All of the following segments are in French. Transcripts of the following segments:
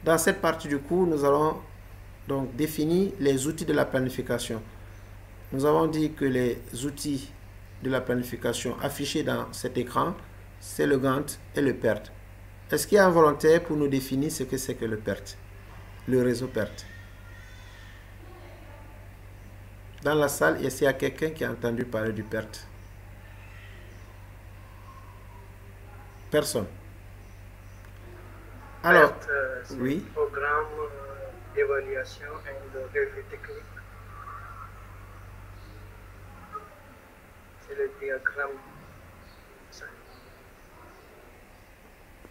Dans cette partie du cours, nous allons donc définir les outils de la planification. Nous avons dit que les outils de la planification affichés dans cet écran, c'est le Gantt et le PERT. Est-ce qu'il y a un volontaire pour nous définir ce que c'est que le PERT, le réseau PERT? Dans la salle, est-ce qu'il y a quelqu'un qui a entendu parler du PERT? Personne. Alors, PERT, oui. Programme d'évaluation et de revue technique. C'est le diagramme.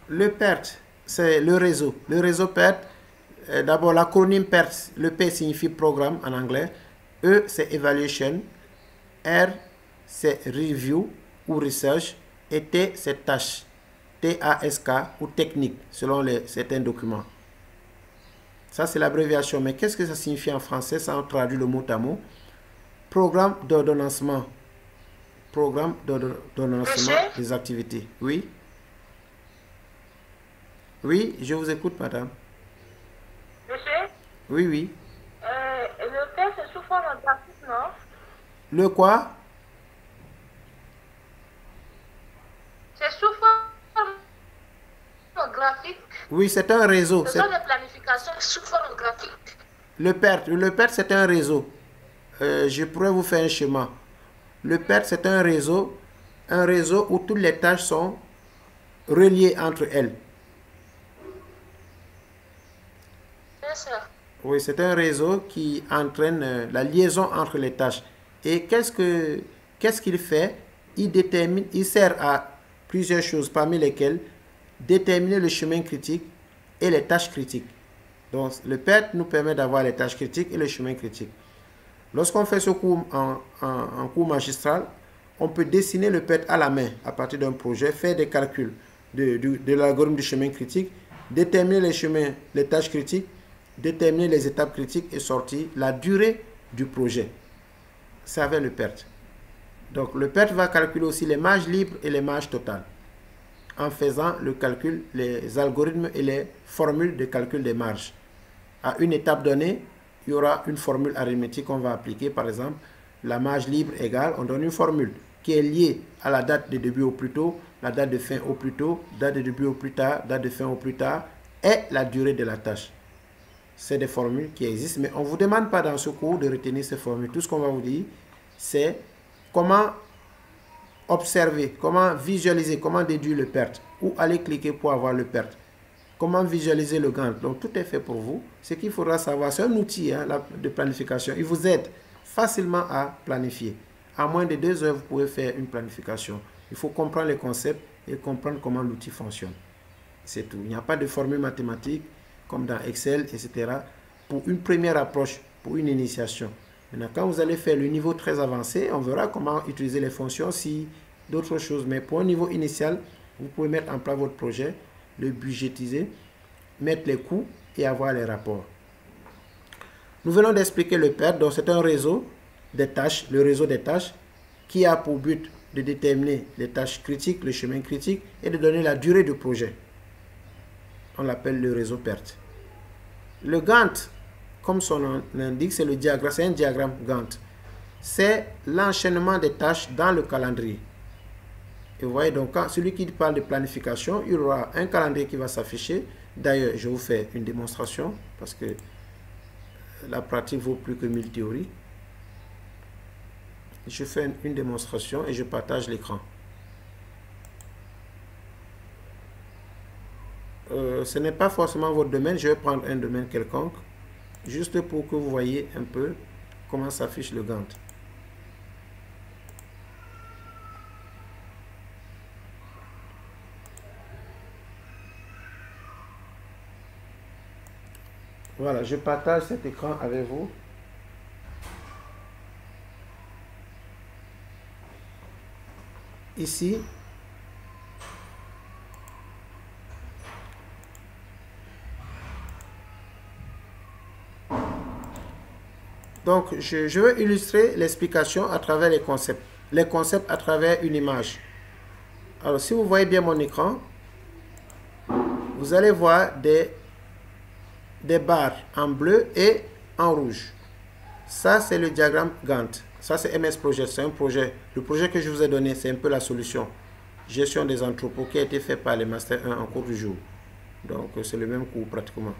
Le PERT, c'est le réseau. Le réseau PERT, d'abord l'acronyme PERT, le P signifie programme en anglais, E c'est evaluation, R c'est review ou research et T c'est tâche, TASK ou technique selon certains documents. Ça c'est l'abréviation, mais qu'est-ce que ça signifie en français? Ça on traduit le mot à mot. Programme d'ordonnancement. Programme d'ordonnancement des activités. Oui. Oui, je vous écoute, madame. Monsieur? Oui, oui. Le PERT, c'est sous forme graphique, non? Le quoi? C'est sous forme graphique. Oui, c'est un réseau. Ce sont des planifications sous forme graphique. Le PERT, c'est un réseau. Je pourrais vous faire un schéma. Le PERT, c'est un réseau où toutes les tâches sont reliées entre elles. C'est ça. Oui, c'est un réseau qui entraîne la liaison entre les tâches. Et qu'est-ce qu'il fait? Il sert à plusieurs choses, parmi lesquelles déterminer le chemin critique et les tâches critiques. Donc, le PERT nous permet d'avoir les tâches critiques et le chemin critique. Lorsqu'on fait ce cours en cours magistral, on peut dessiner le PERT à la main à partir d'un projet, faire des calculs de l'algorithme du chemin critique, déterminer les tâches critiques, déterminer les étapes critiques et sortir la durée du projet. C'est avec le PERT. Donc le PERT va calculer aussi les marges libres et les marges totales en faisant le calcul, les algorithmes et les formules de calcul des marges. À une étape donnée, il y aura une formule arithmétique qu'on va appliquer. Par exemple, la marge libre égale, on donne une formule qui est liée à la date de début au plus tôt, la date de fin au plus tôt, date de début au plus tard, date de fin au plus tard et la durée de la tâche. C'est des formules qui existent, mais on ne vous demande pas dans ce cours de retenir ces formules. Tout ce qu'on va vous dire, c'est comment observer, comment visualiser, comment déduire le PERT, ou aller cliquer pour avoir le PERT, comment visualiser le Gantt. Donc tout est fait pour vous. Ce qu'il faudra savoir, c'est un outil de planification. Il vous aide facilement à planifier. En moins de 2 heures, vous pouvez faire une planification. Il faut comprendre les concepts et comprendre comment l'outil fonctionne. C'est tout. Il n'y a pas de formule mathématique comme dans Excel, etc. pour une première approche, pour une initiation. Maintenant, quand vous allez faire le niveau très avancé, on verra comment utiliser les fonctions, si d'autres choses. Mais pour un niveau initial, vous pouvez mettre en place votre projet, le budgétiser, mettre les coûts et avoir les rapports. Nous venons d'expliquer le PERT, donc c'est un réseau des tâches, le réseau des tâches, qui a pour but de déterminer les tâches critiques, le chemin critique, et de donner la durée du projet. On l'appelle le réseau PERT. Le Gantt, comme son nom l'indique, c'est un diagramme Gantt. C'est l'enchaînement des tâches dans le calendrier. Et vous voyez, donc, quand celui qui parle de planification, il y aura un calendrier qui va s'afficher. D'ailleurs, je vous fais une démonstration parce que la pratique vaut plus que 1000 théories. Je fais une démonstration et je partage l'écran. Ce n'est pas forcément votre domaine, je vais prendre un domaine quelconque, juste pour que vous voyez un peu comment s'affiche le Gantt. Voilà, je partage cet écran avec vous. Ici, donc je veux illustrer l'explication à travers les concepts à travers une image. Alors si vous voyez bien mon écran, vous allez voir des barres en bleu et en rouge. Ça, c'est le diagramme Gantt. Ça, c'est MS Project. C'est un projet. Le projet que je vous ai donné, c'est un peu la solution. Gestion des entrepôts qui a été fait par les Master 1 en cours du jour. Donc, c'est le même cours pratiquement.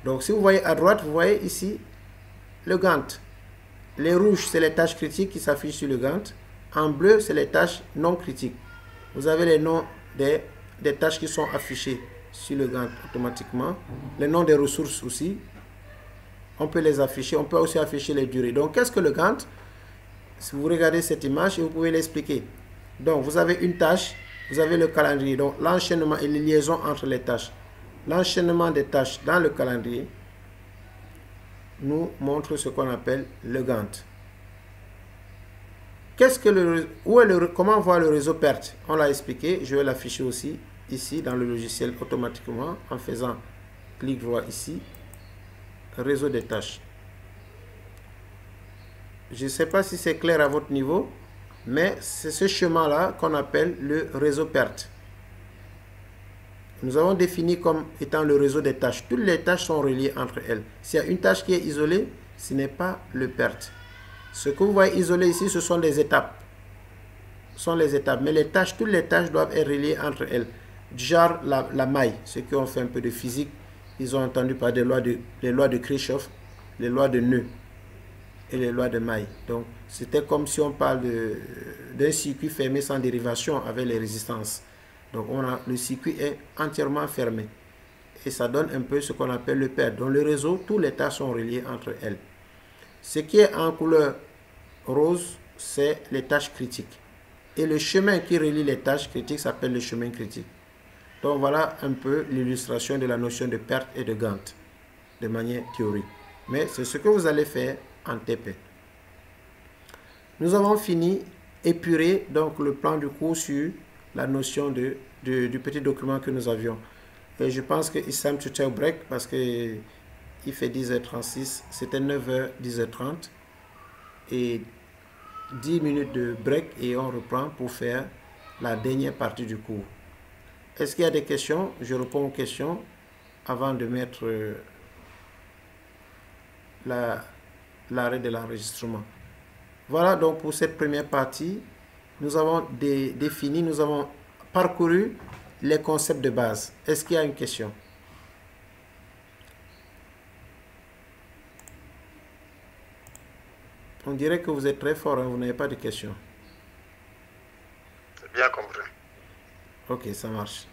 Donc, si vous voyez à droite, vous voyez ici le Gantt. Les rouges, c'est les tâches critiques qui s'affichent sur le Gantt. En bleu, c'est les tâches non critiques. Vous avez les noms des tâches qui sont affichées sur le Gantt automatiquement. Les noms des ressources aussi. On peut les afficher. On peut aussi afficher les durées. Donc, qu'est-ce que le Gantt? Si vous regardez cette image, vous pouvez l'expliquer. Donc, vous avez une tâche. Vous avez le calendrier. Donc, l'enchaînement et les liaisons entre les tâches. L'enchaînement des tâches dans le calendrier nous montre ce qu'on appelle le Gantt. Comment voir le réseau perte? On l'a expliqué. Je vais l'afficher aussi ici dans le logiciel automatiquement en faisant clic droit ici. Réseau des tâches. Je ne sais pas si c'est clair à votre niveau, mais c'est ce chemin-là qu'on appelle le réseau perte. Nous avons défini comme étant le réseau des tâches. Toutes les tâches sont reliées entre elles. S'il y a une tâche qui est isolée, ce n'est pas le perte. Ce que vous voyez isolé ici, ce sont les étapes. Ce sont les étapes. Mais les tâches, toutes les tâches doivent être reliées entre elles. Du genre la maille. Ceux qui ont fait un peu de physique, ils ont entendu parler des lois de Kirchhoff, les lois de nœud et les lois de maille. Donc, c'était comme si on parle d'un circuit fermé sans dérivation avec les résistances. Donc, le circuit est entièrement fermé. Et ça donne un peu ce qu'on appelle le perte. Dans le réseau, tous les tâches sont reliées entre elles. Ce qui est en couleur rose, c'est les tâches critiques. Et le chemin qui relie les tâches critiques s'appelle le chemin critique. Donc voilà un peu l'illustration de la notion de perte et de Gantt de manière théorique. Mais c'est ce que vous allez faire en TP. Nous avons fini, épuré donc le plan du cours sur la notion du petit document que nous avions. Et je pense que it's time to take a break parce que il fait 10h36, c'était 9h, 10h30 et 10 minutes de break et on reprend pour faire la dernière partie du cours. Est-ce qu'il y a des questions? Je réponds aux questions avant de mettre l'arrêt de l'enregistrement. Voilà donc pour cette première partie. Nous avons défini, nous avons parcouru les concepts de base. Est-ce qu'il y a une question? On dirait que vous êtes très fort, hein, vous n'avez pas de questions. Bien compris. Ok, ça marche.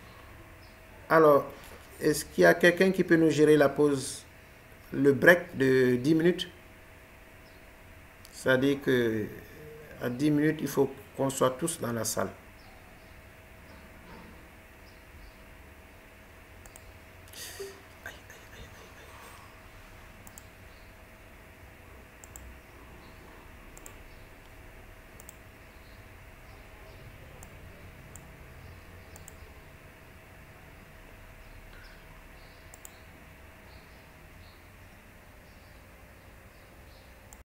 Alors, est-ce qu'il y a quelqu'un qui peut nous gérer la pause, le break de 10 minutes? C'est-à-dire que à 10 minutes, il faut qu'on soit tous dans la salle.